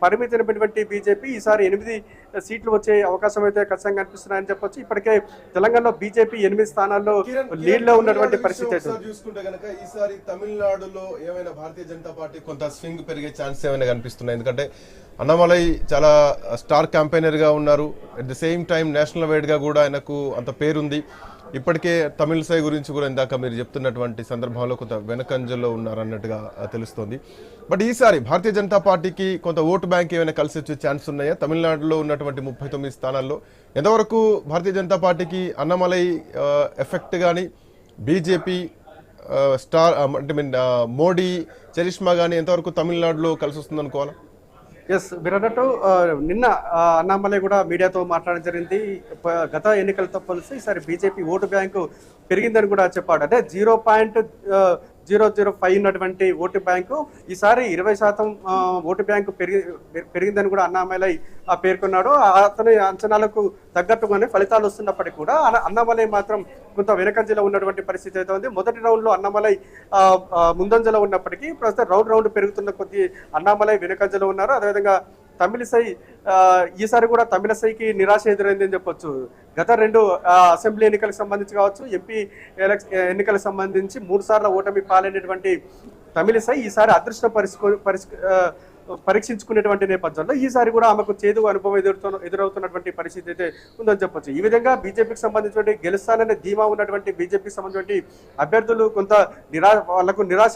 పరిమితమైనటువంటి BJP ఈసారి 8 సీట్లు వచ్చే అవకాశం అయితే ఖచ్చితంగా కనిపిస్తున్నాయని చెప్పొచ్చు. ఇప్పటికే తెలంగాణలో బీజేపీ 8 స్థానాల్లో లీడ్ లో ఉన్నటువంటి పరిస్థితి చూసుకుంటే కనుక ఈసారి తమిళనాడులో ఏమైనా భారతీయ జనతా పార్టీ కొంత స్వింగ్ పెరిగే ఛాన్స్ ఏమైనా కనిపిస్తున్నాయి? ఎందుకంటే అన్నామలై చాలా స్టార్ క్యాంపెయినర్ గా ఉన్నారు, at the same time national wide గా కూడా ఆయనకు అంత పేరుంది. ఇప్పటికే తమిళసై గురించి కూడా ఇందాక మీరు చెప్తున్నటువంటి సందర్భంలో కొంత వెనకంజలో ఉన్నారన్నట్టుగా తెలుస్తోంది. బట్ ఈసారి భారతీయ జనతా పార్టీకి కొంత ఓటు బ్యాంక్ ఏమైనా కలిసి వచ్చే ఛాన్స్ ఉన్నాయా? తమిళనాడులో ఉన్నటువంటి 39 స్థానాల్లో ఎంతవరకు భారతీయ జనతా పార్టీకి అన్నామలై ఎఫెక్ట్ కానీ బీజేపీ స్టార్ అంటే మీన్ మోడీ చరిష్మా కానీ ఎంతవరకు తమిళనాడులో కలిసి వస్తుంది అనుకోవాలా? ఎస్, మీరు అన్నట్టు నిన్న అన్నామలై కూడా మీడియాతో మాట్లాడడం జరిగింది. గత ఎన్నికలతో పోలిస్తే ఈసారి బీజేపీ ఓటు బ్యాంకు పెరిగిందని కూడా చెప్పాడు. అంటే 0.005 ఉన్నటువంటి ఓటు బ్యాంకు ఈసారి 20% ఓటు బ్యాంకు పెరిగిందని కూడా అన్నామలై పేర్కొన్నాడు. అతని అంచనాలకు తగ్గట్టుగానే ఫలితాలు వస్తున్నప్పటికీ కూడా అన్నామలై మాత్రం కొంత వెనకంజలో ఉన్నటువంటి పరిస్థితి అయితే ఉంది. మొదటి రౌండ్ లో అన్నామలై ముందంజలో ఉన్నప్పటికీ ప్రస్తుతం రౌండ్ పెరుగుతున్న కొద్ది అన్నామలై వెనకంజలో ఉన్నారు. అదేవిధంగా తమిళసై ఈసారి కూడా తమిళసైకి నిరాశ ఎదురైందని చెప్పొచ్చు. గత 2 అసెంబ్లీ ఎన్నికలకు సంబంధించి కావచ్చు, ఎంపీ ఎన్నికలకు సంబంధించి 3 సార్లు ఓటమి పాలైనటువంటి తమిళసై ఈసారి అదృష్ట పరీక్షించుకునేటువంటి నేపథ్యంలో ఈసారి కూడా ఆమెకు చేదు అనుభవం ఎదురవుతున్నటువంటి పరిస్థితి అయితే ఉందని చెప్పొచ్చు. ఈ విధంగా బీజేపీకి సంబంధించినటువంటి గెలుస్తాననే ధీమా ఉన్నటువంటి బీజేపీకి సంబంధించినటువంటి అభ్యర్థులు కొంత వాళ్ళకు నిరాశ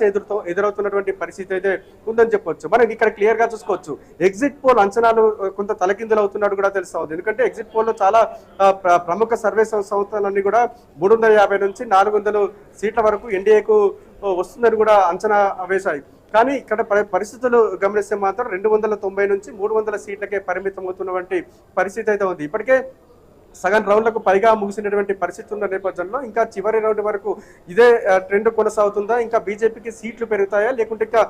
ఎదురవుతున్నటువంటి పరిస్థితి అయితే ఉందని చెప్పొచ్చు. మనం ఇక్కడ క్లియర్ గా చూసుకోవచ్చు. ఎగ్జిట్ పోల్ అంచనాలు కొంత తలకిందులు అవుతున్నట్టు కూడా తెలుస్తా ఉంది. ఎందుకంటే ఎగ్జిట్ పోల్ లో చాలా ప్రముఖ సర్వే సంస్థలన్నీ కూడా 350 నుంచి 400 సీట్ల వరకు ఎన్డీఏకు వస్తుందని కూడా అంచనా వేశాయి. కానీ ఇక్కడ పరిస్థితులు గమనిస్తే మాత్రం 290 నుంచి 300 సీట్లకే పరిమితం అవుతున్నటువంటి పరిస్థితి అయితే ఉంది. ఇప్పటికే సగం రౌండ్లకు పైగా ముగిసినటువంటి పరిస్థితి ఉన్న నేపథ్యంలో ఇంకా చివరి రౌండ్ వరకు ఇదే ట్రెండ్ కొనసాగుతుందా, ఇంకా బీజేపీకి సీట్లు పెరుగుతాయా లేకుంటే ఇంకా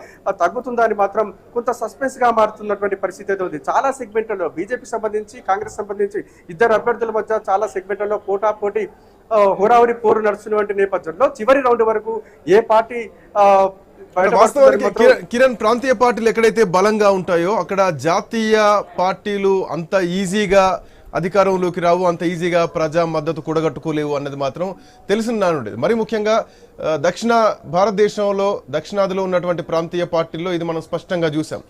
తగ్గుతుందా అని మాత్రం కొంత సస్పెన్స్ గా మారుతున్నటువంటి పరిస్థితి అయితే ఉంది. చాలా సెగ్మెంట్లలో బీజేపీ సంబంధించి కాంగ్రెస్ సంబంధించి ఇద్దరు అభ్యర్థుల మధ్య చాలా సెగ్మెంట్లలో పోటాపోటీ హోరావరి పోరు నడుస్తున్నటువంటి నేపథ్యంలో చివరి రౌండ్ వరకు ఏ పార్టీ కిరణ్, ప్రాంతీయ పార్టీలు ఎక్కడైతే బలంగా ఉంటాయో అక్కడ జాతీయ పార్టీలు అంత ఈజీగా అధికారంలోకి రావు, అంత ఈజీగా ప్రజా మద్దతు కూడగట్టుకోలేవు అన్నది మాత్రం తెలిసింది. మరి ముఖ్యంగా దక్షిణ భారతదేశంలో దక్షిణాదిలో ఉన్నటువంటి ప్రాంతీయ పార్టీల్లో ఇది మనం స్పష్టంగా చూసాం.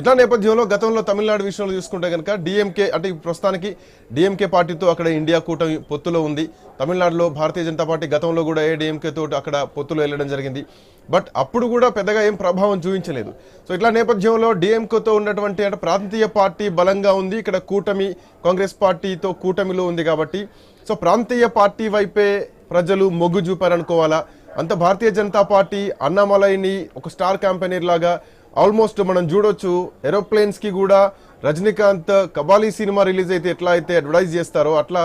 ఇట్లా నేపథ్యంలో గతంలో తమిళనాడు విషయంలో చూసుకుంటే కనుక డిఎంకే అంటే ప్రస్తుతానికి డిఎంకే పార్టీతో అక్కడ ఇండియా కూటమి పొత్తులో ఉంది. తమిళనాడులో భారతీయ జనతా పార్టీ గతంలో కూడా ఏడీఎంకే తోటి అక్కడ పొత్తులో వెళ్ళడం జరిగింది. బట్ అప్పుడు కూడా పెద్దగా ఏం ప్రభావం చూపించలేదు. సో ఇట్లా నేపథ్యంలో డిఎంకేతో ఉన్నటువంటి అంటే ప్రాంతీయ పార్టీ బలంగా ఉంది, ఇక్కడ కూటమి కాంగ్రెస్ పార్టీతో కూటమిలో ఉంది కాబట్టి సో ప్రాంతీయ పార్టీ వైపే ప్రజలు మొగ్గు చూపారనుకోవాలా? అంత భారతీయ జనతా పార్టీ అన్నామలైని ఒక స్టార్ క్యాంపెయినర్ లాగా ఆల్మోస్ట్ మనం చూడొచ్చు. ఏరోప్లేన్స్ కి కూడా రజనీకాంత్ కబాలీ సినిమా రిలీజ్ అయితే ఎట్లా అయితే అడ్వర్టైజ్ చేస్తారో అట్లా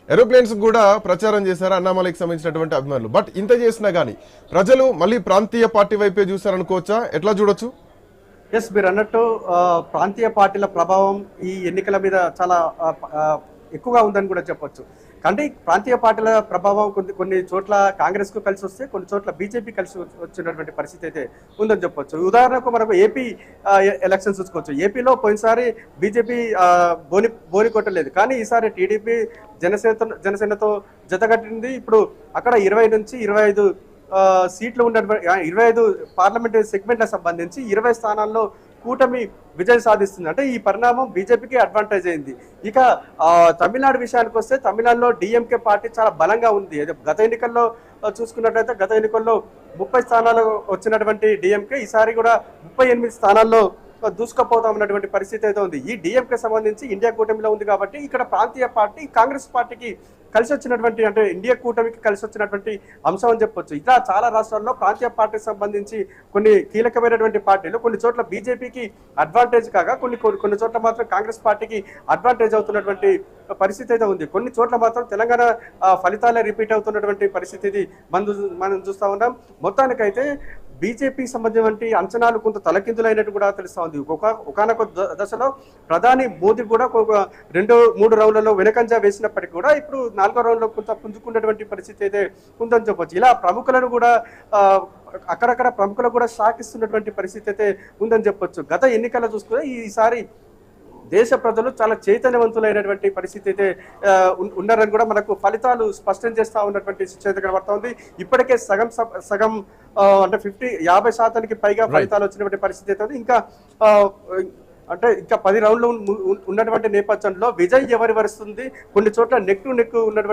ఏరోప్లేన్స్ కూడా ప్రచారం చేశారు అన్నామలైకి సంబంధించినటువంటి అభిమానులు. బట్ ఇంత చేసినా కానీ ప్రజలు మళ్ళీ ప్రాంతీయ పార్టీ వైపే చూసారనుకోవచ్చా? ఎట్లా చూడొచ్చు? ఎస్, మీరు అన్నట్టు ప్రాంతీయ పార్టీల ప్రభావం ఈ ఎన్నికల మీద చాలా ఎక్కువగా ఉందని కూడా చెప్పొచ్చు. కానీ ప్రాంతీయ పార్టీల ప్రభావం కొన్ని చోట్ల కాంగ్రెస్ కు కలిసి వస్తే కొన్ని చోట్ల బీజేపీ కలిసి వచ్చినటువంటి పరిస్థితి అయితే ఉందని చెప్పొచ్చు. ఉదాహరణకు మనకు ఏపీ ఎలక్షన్స్ చూసుకోవచ్చు. ఏపీలో పోయినసారి బీజేపీ బోని కొట్టలేదు, కానీ ఈసారి టీడీపీ జనసేనతో జతగట్టింది. ఇప్పుడు అక్కడ 20 నుంచి 25 సీట్లు ఉన్నటువంటి 25 పార్లమెంటరీ సెగ్మెంట్లకు సంబంధించి 20 స్థానాల్లో కూటమి విజయం సాధిస్తుంది. అంటే ఈ పరిణామం బీజేపీకి అడ్వాంటేజ్ అయింది. ఇక తమిళనాడు విషయానికి వస్తే తమిళనాడులో డిఎంకే పార్టీ చాలా బలంగా ఉంది. గత ఎన్నికల్లో చూసుకున్నట్లయితే గత ఎన్నికల్లో 30 స్థానాలు వచ్చినటువంటి డిఎంకే ఈసారి కూడా 38 స్థానాల్లో దూసుకుపోతాం ఉన్నటువంటి పరిస్థితి అయితే ఉంది. ఈ డిఎంకే సంబంధించి ఇండియా కూటమిలో ఉంది కాబట్టి ఇక్కడ ప్రాంతీయ పార్టీ కాంగ్రెస్ పార్టీకి కలిసి వచ్చినటువంటి అంటే ఇండియా కూటమికి కలిసి వచ్చినటువంటి అంశం అని చెప్పొచ్చు. ఇట్లా చాలా రాష్ట్రాల్లో ప్రాంతీయ పార్టీకి సంబంధించి కొన్ని కీలకమైనటువంటి పార్టీలు కొన్ని చోట్ల బీజేపీకి అడ్వాంటేజ్ కాగా కొన్ని చోట్ల మాత్రం కాంగ్రెస్ పార్టీకి అడ్వాంటేజ్ అవుతున్నటువంటి పరిస్థితి అయితే ఉంది. కొన్ని చోట్ల మాత్రం తెలంగాణ ఫలితాలే రిపీట్ అవుతున్నటువంటి పరిస్థితి మనం చూస్తా ఉన్నాం. మొత్తానికైతే బీజేపీకి సంబంధించిన అంచనాలు కొంత తలకిందులైనట్టు కూడా తెలుస్తా ఉంది. ఒకనొక దశలో ప్రధాని మోదీ కూడా 2-3 రౌండ్లలో వెనకంజా వేసినప్పటికీ కూడా ఇప్పుడు 4వ రౌండ్లో కొంత పుంజుకున్నటువంటి పరిస్థితి అయితే ఉందని చెప్పొచ్చు. ఇలా ప్రముఖులను కూడా అక్కడక్కడ ప్రముఖులు కూడా షాక్ ఇస్తున్నటువంటి పరిస్థితి అయితే ఉందని చెప్పొచ్చు. గత ఎన్నికల్లో చూసుకుంటే ఈసారి దేశ ప్రజలు చాలా చైతన్యవంతులైనటువంటి పరిస్థితి అయితే ఉన్నారని కూడా మనకు ఫలితాలు స్పష్టం చేస్తా ఉన్నటువంటి సిచ్యువేషన్ కనబడతా ఉంది. ఇప్పటికే సగం అంటే 50% పైగా ఫలితాలు వచ్చినటువంటి పరిస్థితి అయితే ఉంది. ఇంకా అంటే ఇంకా 10 రౌండ్లు ఉన్నటువంటి నేపథ్యంలో విజయ్ ఎవరి వరుస్తుంది, కొన్ని చోట్ల నెక్ టు నెక్ ఉన్నటువంటి